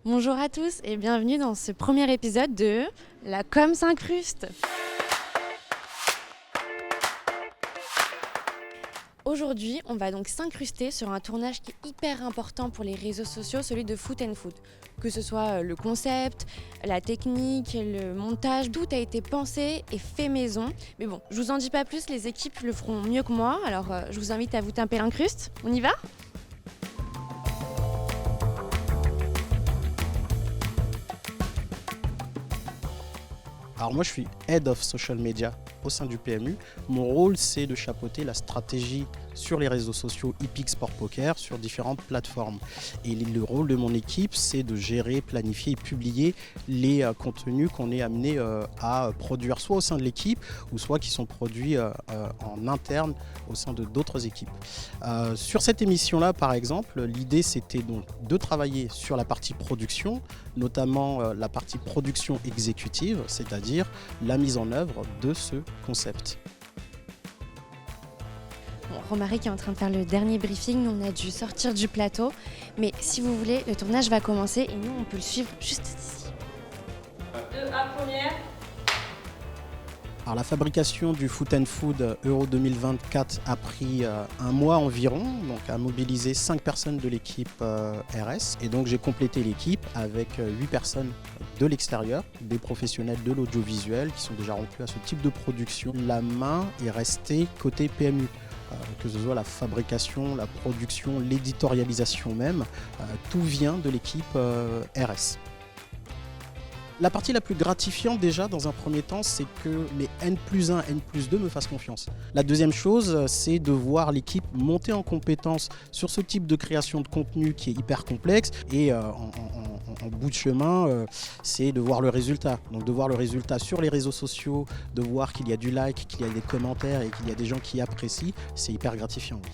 Bonjour à tous et bienvenue dans ce premier épisode de La com s'incruste. Aujourd'hui, on va donc s'incruster sur un tournage qui est hyper important pour les réseaux sociaux, celui de Foot & Food. Que ce soit le concept, la technique, le montage, tout a été pensé et fait maison. Mais bon, je vous en dis pas plus, les équipes le feront mieux que moi, alors je vous invite à vous taper l'incruste. On y va ? Alors moi je suis Head of Social Media au sein du PMU. Mon rôle c'est de chapeauter la stratégie sur les réseaux sociaux Hippique Sport Poker sur différentes plateformes. Et le rôle de mon équipe c'est de gérer, planifier et publier les contenus qu'on est amené à produire soit au sein de l'équipe ou soit qui sont produits en interne au sein de d'autres équipes. Sur cette émission-là par exemple, l'idée c'était donc de travailler sur la partie production, notamment la partie production exécutive, c'est-à-dire la mise en œuvre de ce concept. Bon, Romaric est en train de faire le dernier briefing, on a dû sortir du plateau. Mais si vous voulez, le tournage va commencer et nous on peut le suivre juste ici. 2 à première. Alors la fabrication du Foot & Food Euro 2024 a pris un mois environ, donc a mobilisé 5 personnes de l'équipe RS. Et donc j'ai complété l'équipe avec 8 personnes de l'extérieur, des professionnels de l'audiovisuel qui sont déjà rompus à ce type de production. La main est restée côté PMU. Que ce soit la fabrication, la production, l'éditorialisation même, tout vient de l'équipe RS. La partie la plus gratifiante déjà dans un premier temps, c'est que les N+1, N+2 me fassent confiance. La deuxième chose, c'est de voir l'équipe monter en compétence sur ce type de création de contenu qui est hyper complexe et en bout de chemin, c'est de voir le résultat. Donc de voir le résultat sur les réseaux sociaux, de voir qu'il y a du like, qu'il y a des commentaires et qu'il y a des gens qui apprécient, c'est hyper gratifiant. Oui.